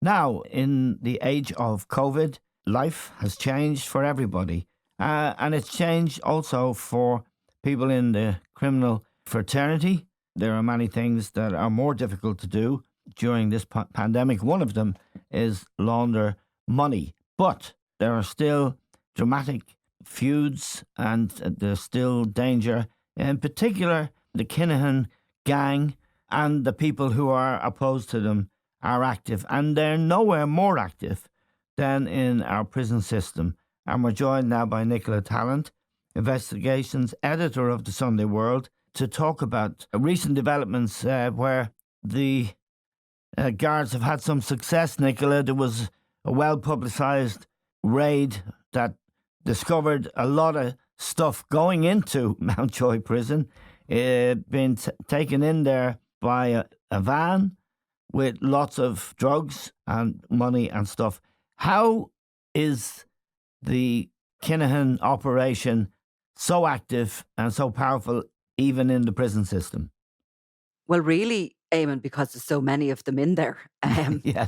Now, in the age of COVID, life has changed for everybody. And it's changed also for people in the criminal fraternity. There are many things that are more difficult to do during this pandemic. One of them is launder money. But there are still dramatic feuds and there's still danger. In particular, the Kinahan gang and the people who are opposed to them are active, and they're nowhere more active than in our prison system. And we're joined now by Nicola Tallant, investigations editor of the Sunday World, to talk about recent developments where the guards have had some success. Nicola, there was a well-publicised raid that discovered a lot of stuff going into Mountjoy Prison. It been taken in there by a van with lots of drugs and money and stuff. How is the Kinahan operation so active and so powerful even in the prison system? Well, really, Eamon, because there's so many of them in there. Yeah.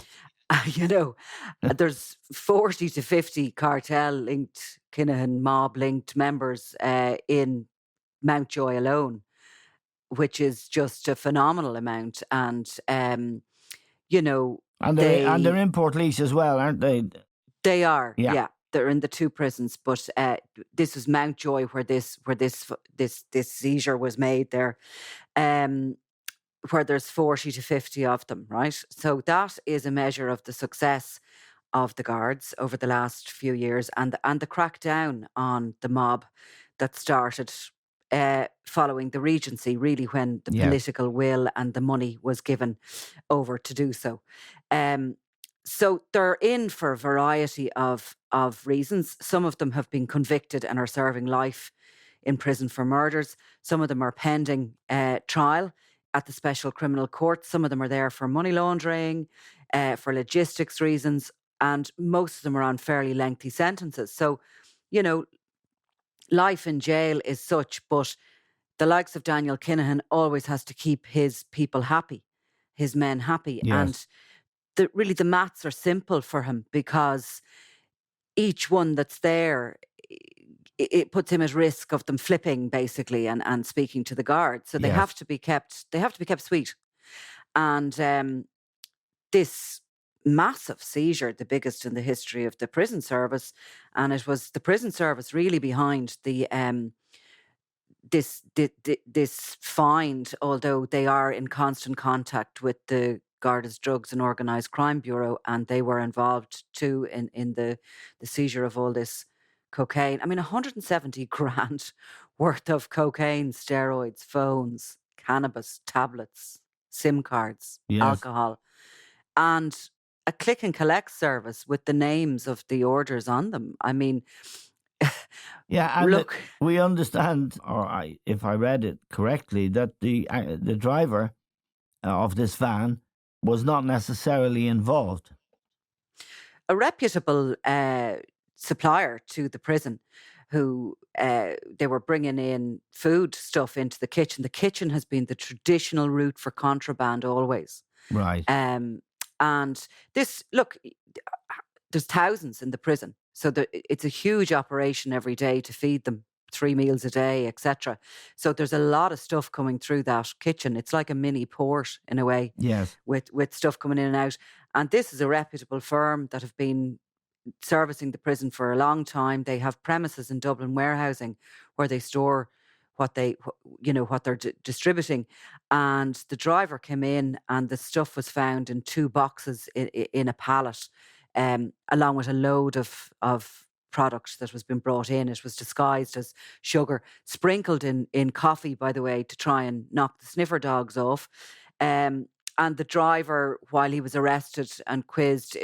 There's 40 to 50 cartel-linked, Kinahan mob-linked members in Mountjoy alone, which is just a phenomenal amount. And, And they're in Portlaoise as well, aren't they? They are, Yeah. yeah. They're in the two prisons, but this was Mountjoy where this seizure was made there, where there's 40 to 50 of them, right? So that is a measure of the success of the guards over the last few years, and the crackdown on the mob that started following the Regency, really, when the political will and the money was given over to do so. So they're in for a variety of reasons. Some of them have been convicted and are serving life in prison for murders. Some of them are pending trial at the Special Criminal Court. Some of them are there for money laundering, for logistics reasons, and most of them are on fairly lengthy sentences. So, life in jail is such, but the likes of Daniel Kinahan always has to keep his people happy, his men happy. Yes. And really the maths are simple for him, because each one that's there, it puts him at risk of them flipping, basically, and speaking to the guards. So they have to be kept sweet. And this massive seizure, the biggest in the history of the prison service, and it was the prison service really behind the this find, although they are in constant contact with the Garda's Drugs and Organised Crime Bureau, and they were involved too in the seizure of all this cocaine. I mean, 170 grand worth of cocaine, steroids, phones, cannabis, tablets, SIM cards, alcohol, and a click and collect service with the names of the orders on them. I mean, and look, we understand, or if I read it correctly, that the driver of this van was not necessarily involved. A reputable supplier to the prison, who they were bringing in food stuff into the kitchen. The kitchen has been the traditional route for contraband always. Right. And this, look, there's thousands in the prison. So it's a huge operation every day to feed them 3 meals a day, etc. So there's a lot of stuff coming through that kitchen. It's like a mini port in a way. Yes. With stuff coming in and out. And this is a reputable firm that have been servicing the prison for a long time. They have premises in Dublin warehousing where they store what they're distributing. And the driver came in and the stuff was found in 2 boxes in a pallet, along with a load of product that was being brought in. It was disguised as sugar, sprinkled in coffee, by the way, to try and knock the sniffer dogs off. And the driver, while he was arrested and quizzed,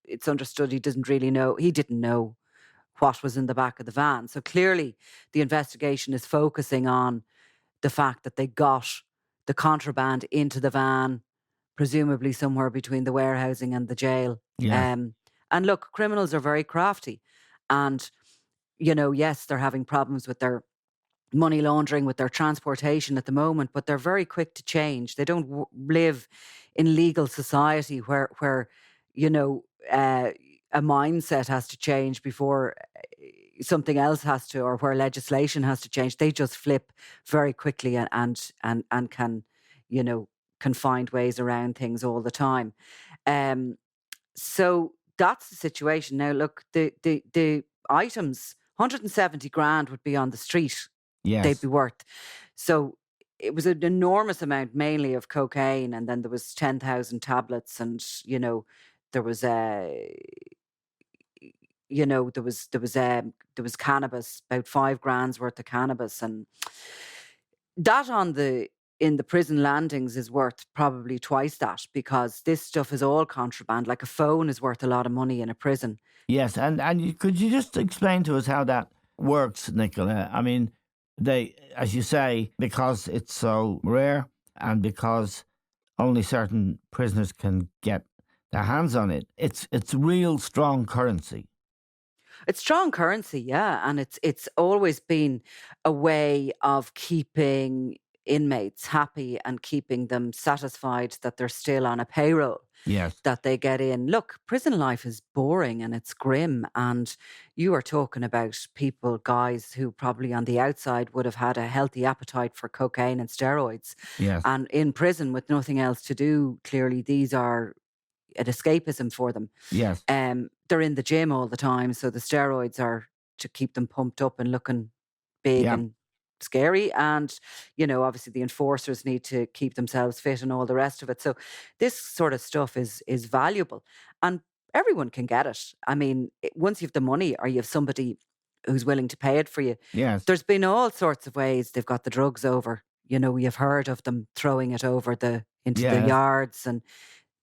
it's understood he didn't know what was in the back of the van. So clearly the investigation is focusing on the fact that they got the contraband into the van, presumably somewhere between the warehousing and the jail. Yeah. And look, criminals are very crafty. And, yes, they're having problems with their money laundering, with their transportation at the moment, but they're very quick to change. They don't live in legal society where you know a mindset has to change before something else has to, or where legislation has to change. They just flip very quickly and can, you know, can find ways around things all the time. Um, so that's the situation. Now, look, the items, 170 grand would be on the street. They'd be Yes. worth. So it was an enormous amount, mainly of cocaine, and then there was 10,000 tablets, and there was there was cannabis, about 5 grand's worth of cannabis, and that in the prison landings is worth probably twice that, because this stuff is all contraband. Like a phone is worth a lot of money in a prison. Yes, and could you just explain to us how that works, Nicola? I mean, they, as you say, because it's so rare and because only certain prisoners can get their hands on it, it's real strong currency. It's strong currency, yeah, and it's always been a way of keeping inmates happy and keeping them satisfied that they're still on a payroll, Yes, that they get in. Look, prison life is boring and it's grim, and you are talking about people, guys who probably on the outside would have had a healthy appetite for cocaine and steroids, yes, and in prison with nothing else to do. Clearly, these are an escapism for them. yes, They're in the gym all the time, so the steroids are to keep them pumped up and looking big yeah. and scary. And, obviously the enforcers need to keep themselves fit and all the rest of it. So this sort of stuff is valuable, and everyone can get it. I mean, once you've the money, or you have somebody who's willing to pay it for you. Yes, There's been all sorts of ways they've got the drugs over. You've heard of them throwing it over into the yes. yards, and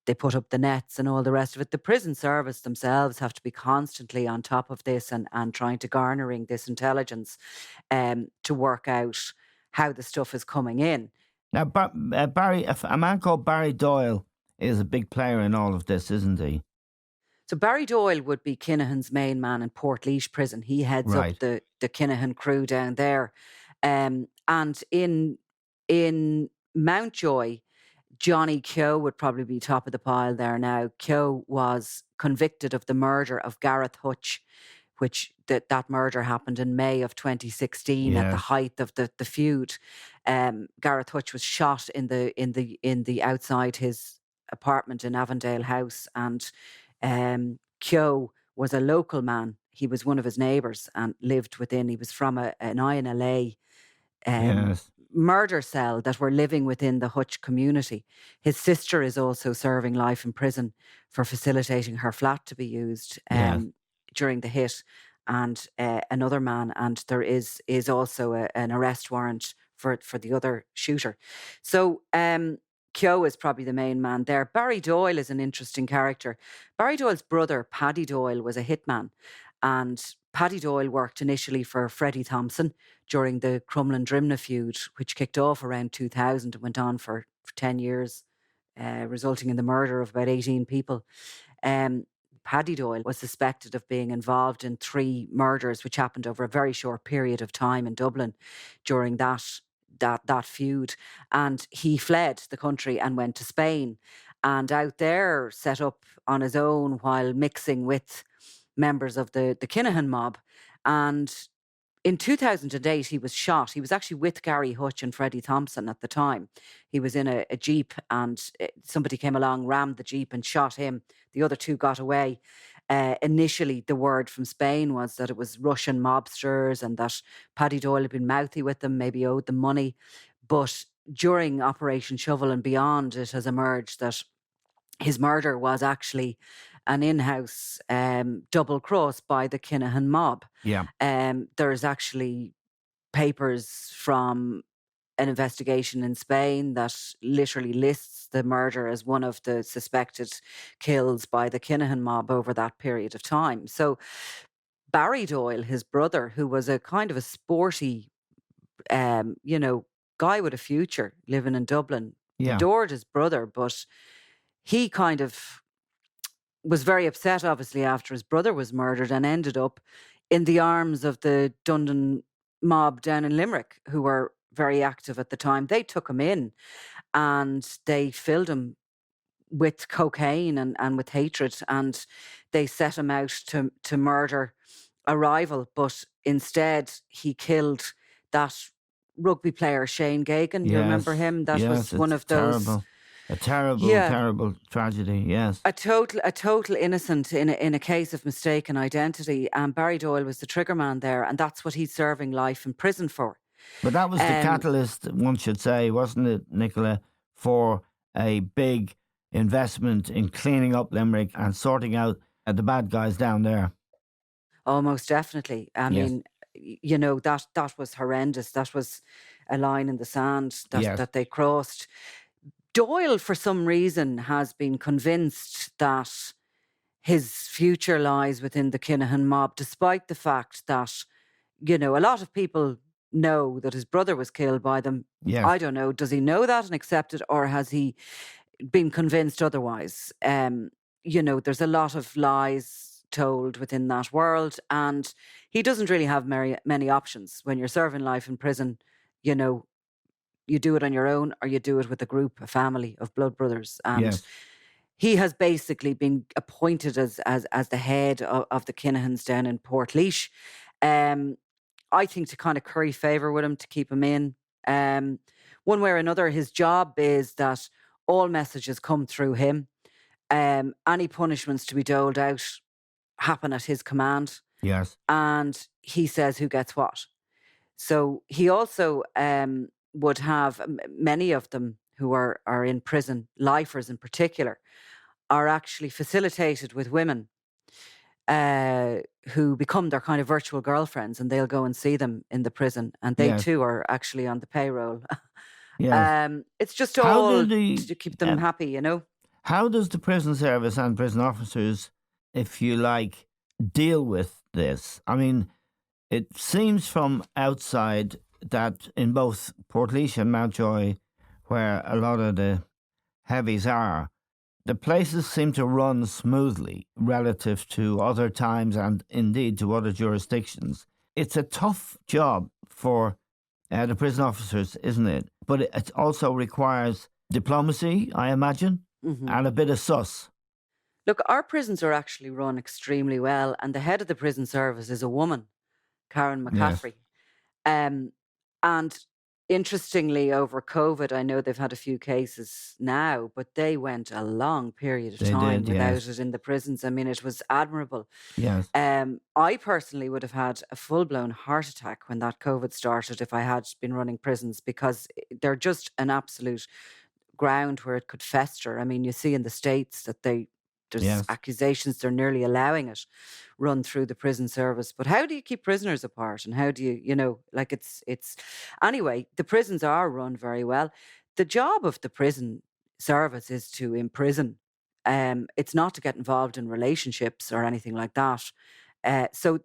they put up the nets and all the rest of it. The prison service themselves have to be constantly on top of this, and trying to garnering this intelligence to work out how the stuff is coming in. Now, Barry, a man called Barry Doyle is a big player in all of this, isn't he? So Barry Doyle would be Kinahan's main man in Portlaoise prison. He heads up Right. the Kinahan crew down there. And in Mountjoy, Johnny Keogh would probably be top of the pile there now. Keogh was convicted of the murder of Gareth Hutch, which that murder happened in May of 2016 at the Yes. height of the feud. Gareth Hutch was shot in the outside his apartment in Avondale House, and Keogh was a local man. He was one of his neighbours and lived within. He was from an INLA um, Yes. murder cell that were living within the Hutch community. His sister is also serving life in prison for facilitating her flat to be used Yes. during the hit, and another man. And there is also an arrest warrant for the other shooter. So Keogh is probably the main man there. Barry Doyle is an interesting character. Barry Doyle's brother, Paddy Doyle, was a hitman, and Paddy Doyle worked initially for Freddie Thompson during the Crumlin Drimnagh feud, which kicked off around 2000 and went on for 10 years, resulting in the murder of about 18 people. Um, Paddy Doyle was suspected of being involved in 3 murders, which happened over a very short period of time in Dublin during that feud. And he fled the country and went to Spain, and out there set up on his own while mixing with members of the Kinahan mob. And in 2008, he was shot. He was actually with Gerry Hutch and Freddie Thompson at the time. He was in a Jeep, and somebody came along, rammed the Jeep and shot him. The other 2 got away. Initially, the word from Spain was that it was Russian mobsters and that Paddy Doyle had been mouthy with them, maybe owed them money. But during Operation Shovel and Beyond, it has emerged that his murder was actually an in-house double cross by the Kinahan mob. Yeah. There's actually papers from an investigation in Spain that literally lists the murder as one of the suspected kills by the Kinahan mob over that period of time. So Barry Doyle, his brother, who was a kind of a sporty, guy with a future living in Dublin, Yeah. adored his brother, but he kind of was very upset, obviously, after his brother was murdered, and ended up in the arms of the Dundon mob down in Limerick who were very active at the time. They took him in and they filled him with cocaine and with hatred, and they set him out to murder a rival, but instead he killed that rugby player Shane Gagan. You remember Yes, him? That yes, was one it's of those. a terrible, Yeah, terrible tragedy. Yes, a total innocent in a case of mistaken identity. And Barry Doyle was the trigger man there, and that's what he's serving life in prison for. but that was the Um, catalyst, one should say, wasn't it, Nicola, for a big investment in cleaning up Limerick and sorting out the bad guys down there. oh, most definitely. I Yes, mean, that was horrendous. That was a line in the sand that yes, that they crossed. Doyle, for some reason, has been convinced that his future lies within the Kinahan mob, despite the fact that, a lot of people know that his brother was killed by them. yes, I don't know. Does he know that and accept it, or has he been convinced otherwise? There's a lot of lies told within that world, and he doesn't really have many options when you're serving life in prison. You know, you do it on your own, or you do it with a group, a family of blood brothers. And yes, he has basically been appointed as the head of the Kinahans down in Portlaoise. Um, I think to kind of curry favour with him, to keep him in. Um, One way or another, his job is that all messages come through him. Any punishments to be doled out happen at his command, yes, and he says who gets what. So he also would have many of them who are in prison, lifers in particular, are actually facilitated with women uh, who become their kind of virtual girlfriends, and they'll go and see them in the prison, and they yes, too are actually on the payroll. yes. It's just How do all the to keep them happy. how does the prison service and prison officers, if you like, deal with this? I mean, it seems from outside that in both Portlaoise and Mountjoy, where a lot of the heavies are, the places seem to run smoothly relative to other times and indeed to other jurisdictions. It's a tough job for the prison officers, isn't it? But it also requires diplomacy, I imagine, Hmm. and a bit of sus. Look, our prisons are actually run extremely well, and the head of the prison service is a woman, Karen Yes, McCaffrey. Um, and interestingly, over COVID, I know they've had a few cases now, but they went a long period of they time did. without Yes, it in the prisons. I mean, it was admirable. yes, I personally would have had a full blown heart attack when that COVID started if I had been running prisons, because they're just an absolute ground where it could fester. I mean, you see in the States that there's yes, accusations they're nearly allowing it run through the prison service. But how do you keep prisoners apart? And how do like it's anyway, the prisons are run very well. The job of the prison service is to imprison. It's not to get involved in relationships or anything like that. So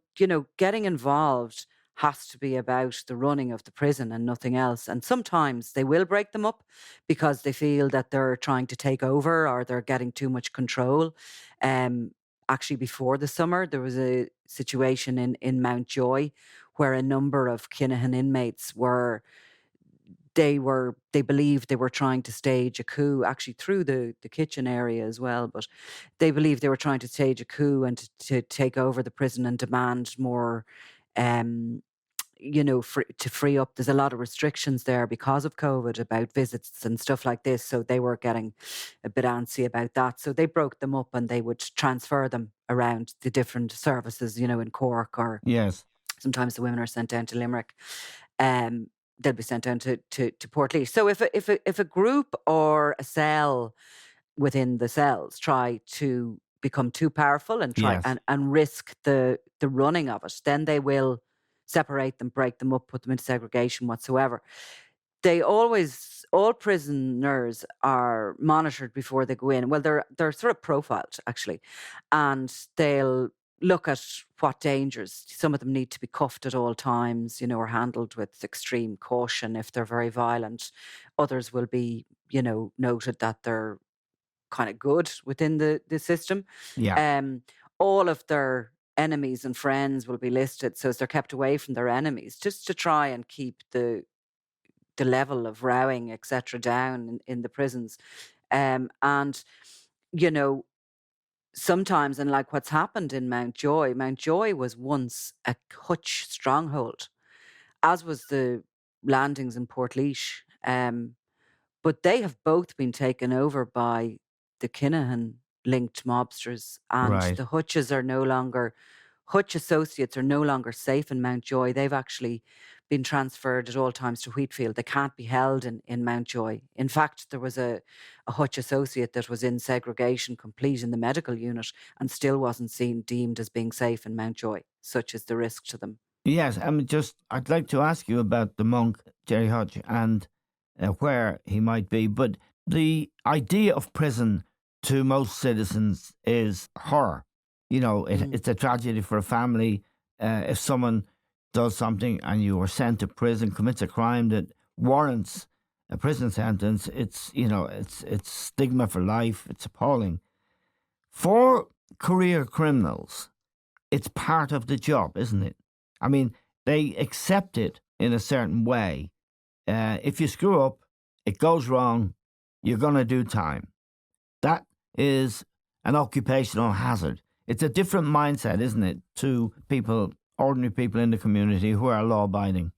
getting involved has to be about the running of the prison and nothing else. And sometimes they will break them up because they feel that they're trying to take over or they're getting too much control. Um, Actually, before the summer, there was a situation in Mountjoy where a number of Kinahan inmates they believed they were trying to stage a coup, actually through the kitchen area as well. But they believed they were trying to stage a coup and to take over the prison and demand more. Um, to free up. There's a lot of restrictions there because of COVID about visits and stuff like this. So they were getting a bit antsy about that. So they broke them up and they would transfer them around the different services, in Cork, or yes, sometimes the women are sent down to Limerick. Um, they'll be sent down to Portlaoise. So if a group or a cell within the cells try to become too powerful and try yes, and risk the running of it, then they will separate them, break them up, put them into segregation whatsoever. All prisoners are monitored before they go in. Well, they're sort of profiled actually, and they'll look at what dangers. Some of them need to be cuffed at all times, or handled with extreme caution if they're very violent. Others will be, noted that they're kind of good within the system. yeah, Um, all of their enemies and friends will be listed, so as they're kept away from their enemies, just to try and keep the level of rowing, etc., down in the prisons. And you know, sometimes, and like what's happened in Mountjoy was once a Hutch stronghold, as was the landings in Portlaoise. But they have both been taken over by the Kinahan linked mobsters, and Right. the Hutch associates are no longer safe in Mountjoy. They've actually been transferred at all times to Wheatfield. They can't be held in Mountjoy. In fact, there was a Hutch associate that was in segregation complete in the medical unit and still wasn't deemed as being safe in Mountjoy. Such is the risk to them. Yes, I'd like to ask you about the monk, Gerry Hutch, and where he might be. But the idea of prison to most citizens is horror. It's a tragedy for a family. If someone does something and you are sent to prison, commits a crime that warrants a prison sentence, it's stigma for life. It's appalling. For career criminals, it's part of the job, isn't it? I mean, they accept it in a certain way. If you screw up, it goes wrong, you're going to do time. That is an occupational hazard. It's a different mindset, isn't it, to ordinary people in the community who are law-abiding.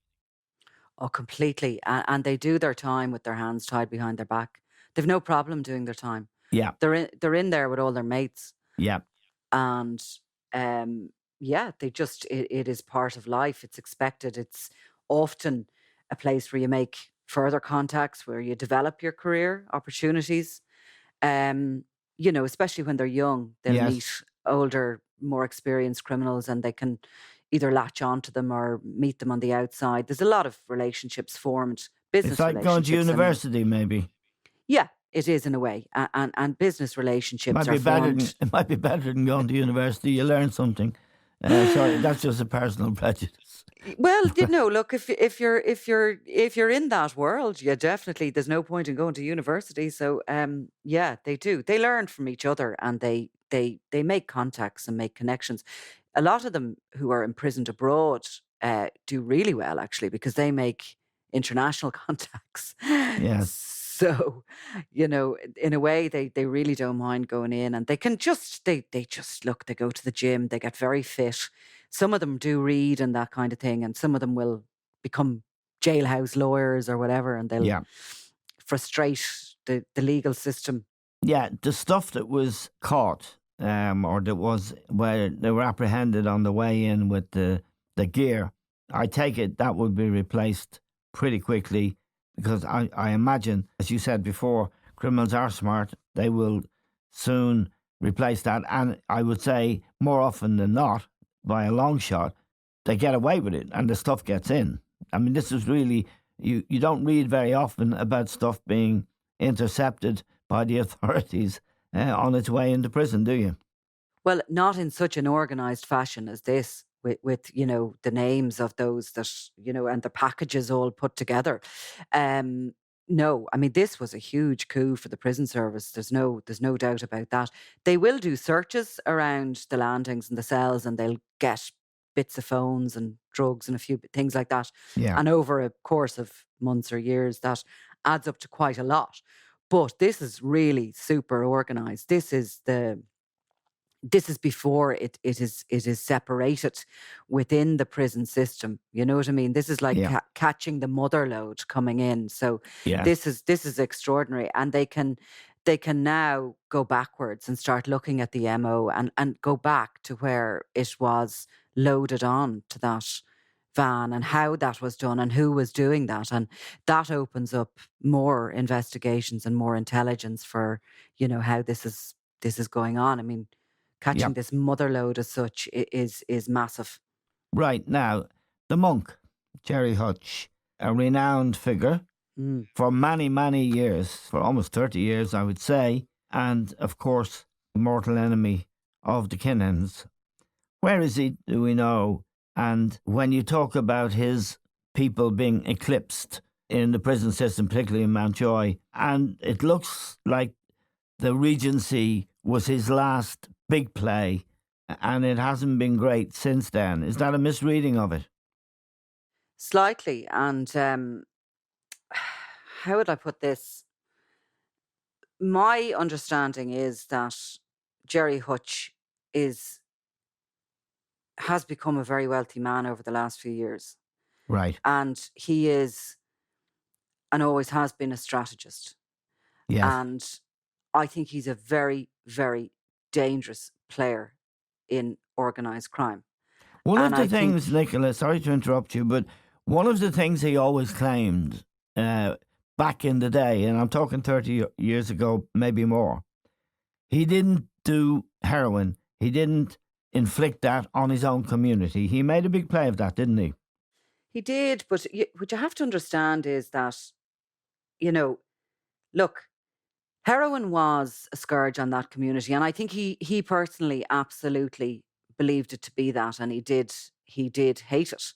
Oh, completely. And they do their time with their hands tied behind their back. They've no problem doing their time. Yeah. They're in there with all their mates. Yeah. And they just, it is part of life. It's expected. It's often a place where you make further contacts, where you develop your career opportunities. Especially when they're young, they'll meet older, more experienced criminals, and they can either latch onto them or meet them on the outside. There's a lot of relationships formed, business relationships. It's like going to university, maybe. Yeah, it is in a way, and business relationships are formed. It might be better than going to university. You learn something. Sorry, that's just a personal prejudice. Well, look, if you're in that world, yeah, definitely, there's no point in going to university. So, they do. They learn from each other, and they make contacts and make connections. A lot of them who are imprisoned abroad do really well, actually, because they make international contacts. Yes. So, in a way, they really don't mind going in, and they can just, they go to the gym, they get very fit. Some of them do read and that kind of thing, and some of them will become jailhouse lawyers or whatever, and they'll frustrate the legal system. Yeah, the stuff that was caught, or that was where they were apprehended on the way in with the gear, I take it that would be replaced pretty quickly. Because I imagine, as you said before, criminals are smart. They will soon replace that. And I would say more often than not, by a long shot, they get away with it and the stuff gets in. I mean, this is really, you don't read very often about stuff being intercepted by the authorities on its way into prison, do you? Well, not in such an organised fashion as this. With the names of those that and the packages all put together. No, I mean, this was a huge coup for the prison service. There's no doubt about that. They will do searches around the landings and the cells, and they'll get bits of phones and drugs and a few things like that. Yeah. And over a course of months or years, that adds up to quite a lot. But this is really super organised. This is before it is separated within the prison system. You know what I mean? This is like catching the mother load coming in. So this is extraordinary, and they can now go backwards and start looking at the MO and go back to where it was loaded on to that van and how that was done and who was doing that, and that opens up more investigations and more intelligence for how this is going on. I mean, catching this mother load as such is massive. Right. Now, the monk, Gerry Hutch, a renowned figure for many, many years, for almost 30 years, I would say, and, of course, mortal enemy of the Kinahans. Where is he, do we know? And when you talk about his people being eclipsed in the prison system, particularly in Mountjoy, and it looks like the Regency was his last big play, and it hasn't been great since then. Is that a misreading of it? Slightly. And how would I put this? My understanding is that Gerry Hutch has become a very wealthy man over the last few years. Right. And he is, and always has been, a strategist. Yes. And I think he's a very, very dangerous player in organised crime. One And of the I things, think, Nicola, sorry to interrupt you, but one of the things he always claimed back in the day, and I'm talking 30 years ago, maybe more, he didn't do heroin. He didn't inflict that on his own community. He made a big play of that, didn't he? he did, but what you have to understand is that, you know, look, heroin was a scourge on that community, and I think he personally absolutely believed it to be that, and he did hate it.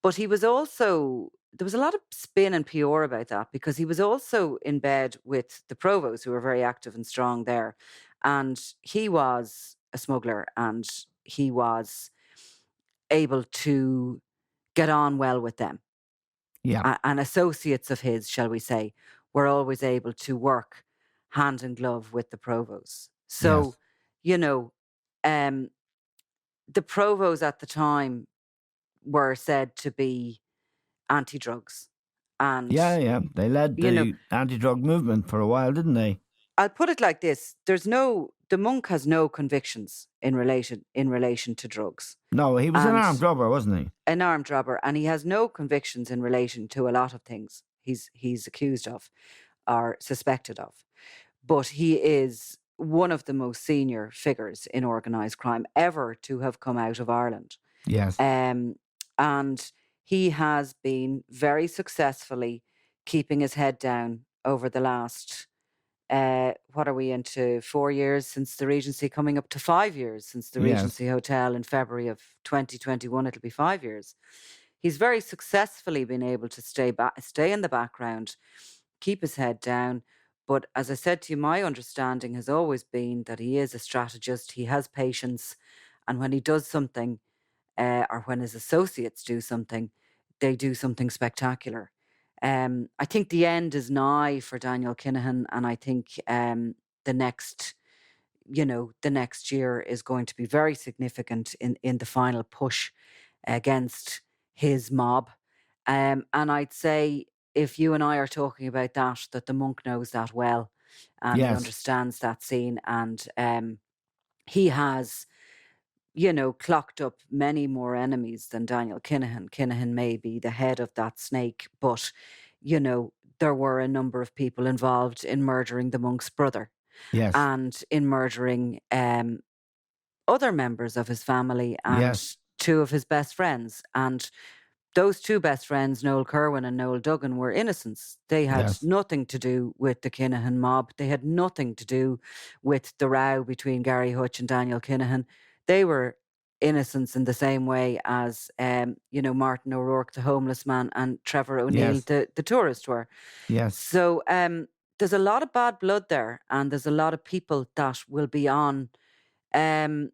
But he was also, there was a lot of spin and PR about that, because he was also in bed with the provosts, who were very active and strong there, and he was a smuggler, and he was able to get on well with them. Yeah. And associates of his, shall we say, were always able to work hand in glove with the provosts. So, Yes. you know, um, the provosts at the time were said to be anti-drugs. And, Yeah. They led you know, the anti-drug movement for a while, didn't they? I'll put it like this. The monk has no convictions in relation to drugs. No, he was an And armed robber, wasn't he? an armed robber, and he has no convictions in relation to a lot of things he's accused of or suspected of. But he is one of the most senior figures in organised crime ever to have come out of Ireland. Yes. And he has been very successfully keeping his head down over the last, what are we into, 4 years since the Regency, coming up to 5 years since the Yes. Regency Hotel in February of 2021. It'll be 5 years. He's very successfully been able to stay in the background, keep his head down. But as I said to you, my understanding has always been that he is a strategist. He has patience. And when he does something, or when his associates do something, they do something spectacular. I think the end is nigh for Daniel Kinahan. And I think the next year is going to be very significant in the final push against his mob. And I'd say, if you and I are talking about that the monk knows that well, and he Yes. understands that scene, and he has, clocked up many more enemies than Daniel Kinahan. Kinahan may be the head of that snake, but, there were a number of people involved in murdering the monk's brother Yes. and in murdering other members of his family and Yes. two of his best friends. And those two best friends, Noel Kerwin and Noel Duggan, were innocents. They had Yes. nothing to do with the Kinahan mob. They had nothing to do with the row between Gerry Hutch and Daniel Kinahan. They were innocents in the same way as, Martin O'Rourke, the homeless man, and Trevor O'Neill, Yes. the tourist, were. Yes. So there's a lot of bad blood there, and there's a lot of people that will be on, his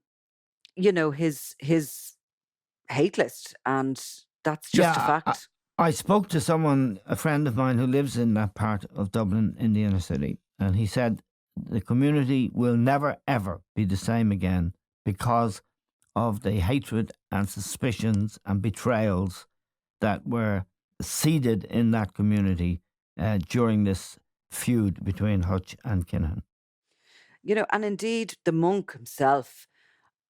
hate list, and that's just a Yeah, fact. I spoke to someone, a friend of mine who lives in that part of Dublin in the inner city, and he said the community will never, ever be the same again because of the hatred and suspicions and betrayals that were seeded in that community during this feud between Hutch and Kinahan. And indeed, the monk himself,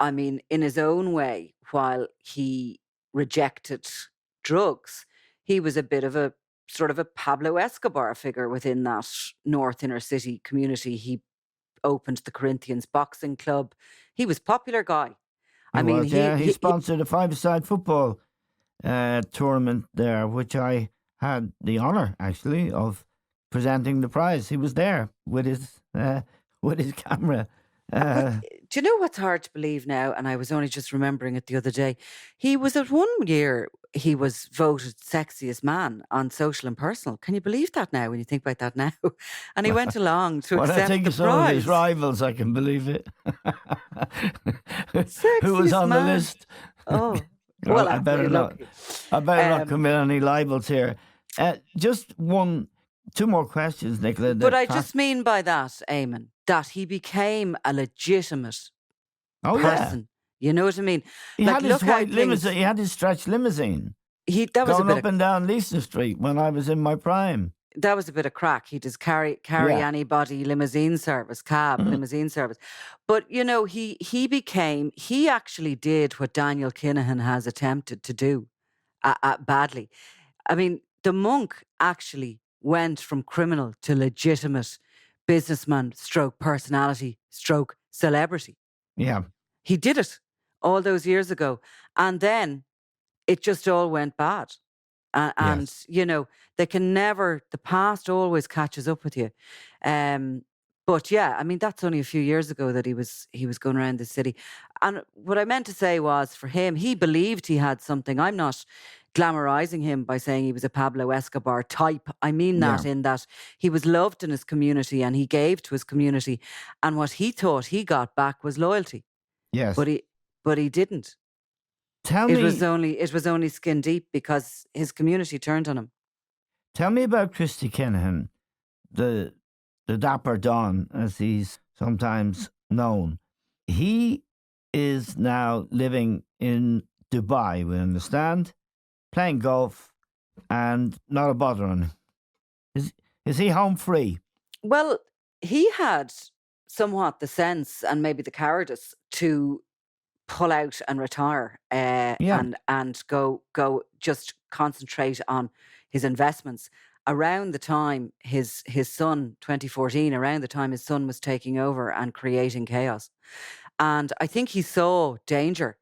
I mean, in his own way, while he rejected drugs, he was a bit of a sort of a Pablo Escobar figure within that North Inner City community. He opened the Corinthians Boxing Club. He was a popular guy. He I mean, was, yeah. He sponsored a five-a-side football tournament there, which I had the honour, actually, of presenting the prize. He was there with his camera. But do you know what's hard to believe now? And I was only just remembering it the other day. He was at one year, he was voted sexiest man on Social and Personal. Can you believe that now, when you think about that now? And he went along to When I accept think the of some of his prize. rivals, I can believe it. who was Sexiest on the man. list. Oh, Well, well, I better not. look. I better not Um, commit any libels here. Just two more questions, Nicola. but I just mean by that, Eamon, that he became a legitimate Oh yeah, person. You know what I mean? he Like, had his look how white limousine. He had his stretch limousine that was a going bit up of and down Leeson Street when I was in my prime. crack. He does carry Yeah. anybody limousine service, cab Mhm. limousine service. But he actually did what Daniel Kinahan has attempted to do badly. I mean, the monk actually went from criminal to legitimate businessman stroke personality stroke celebrity. Yeah. He did it all those years ago. And then it just all went bad. And Yes. the past always catches up with you. Um, but yeah, I mean, that's only a few years ago that he was going around the city. And what I meant to say was, for him, he believed he had something. I'm not glamorizing him by saying he was a Pablo Escobar type. I mean Yeah. that in that he was loved in his community and he gave to his community. And what he thought he got back was loyalty. Yes. But he didn't. Tell It was me, only skin deep because his community turned on him. tell me about Christy Kinahan, the Dapper Don, as he's sometimes known. He is now living in Dubai, we understand, playing golf, and not a bother on him. Is he home free? Well, he had somewhat the sense and maybe the cowardice to pull out and retire, Yeah. and go just concentrate on his investments. Around the time his son, 2014, around the time his son was taking over and creating chaos. And I think he saw danger.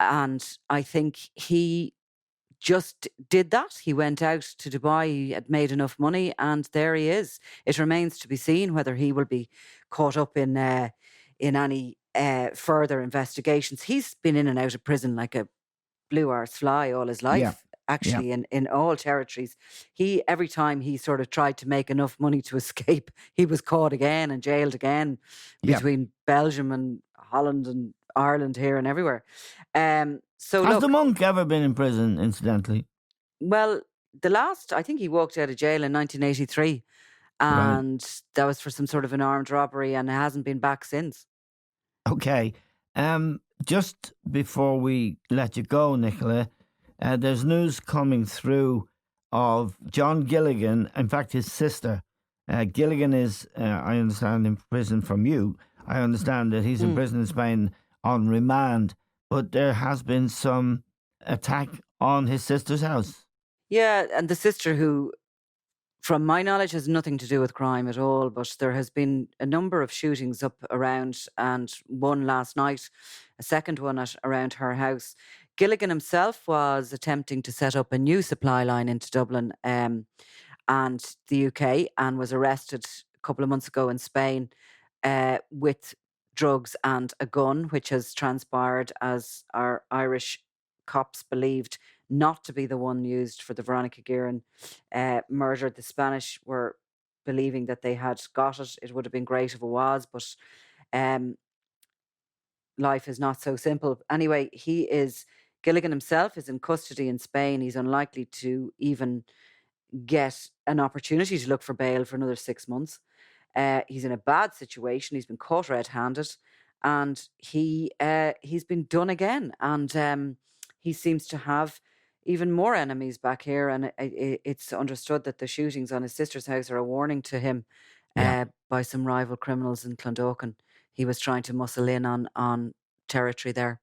And I think he just did that. He went out to Dubai, he had made enough money, and there he is. It remains to be seen whether he will be caught up in any further investigations. He's been in and out of prison like a blue arse fly all his Yeah. life, Yeah. actually, in all territories. Every time he sort of tried to make enough money to escape, he was caught again and jailed again Yeah. between Belgium and Holland and Ireland here and everywhere. So Has the look, monk ever been in prison, incidentally? well, I think he walked out of jail in 1983, Right. and that was for some sort of an armed robbery, and hasn't been back since. Okay. Just before we let you go, Nicola, there's news coming through of John Gilligan. In fact, his sister, Gilligan, is, I understand, in prison from you. I understand that he's in prison in Spain on remand, but there has been some attack on his sister's house. Yeah, and the sister, who, from my knowledge, has nothing to do with crime at all, but there has been a number of shootings up around, and one last night, a second one around her house. Gilligan himself was attempting to set up a new supply line into Dublin, and the UK, and was arrested a couple of months ago in Spain, with drugs and a gun, which has transpired, as our Irish cops believed, not to be the one used for the Veronica Guerin murder. The Spanish were believing that they had got it. It would have been great if it was, but um, life is not so simple. Anyway, Gilligan himself is in custody in Spain. He's unlikely to even get an opportunity to look for bail for another 6 months. He's in a bad situation. He's been caught red-handed, and he's been done again. And he seems to have even more enemies back here. And it's understood that the shootings on his sister's house are a warning to him, Yeah. by some rival criminals in Clondalkin. He was trying to muscle in on territory there.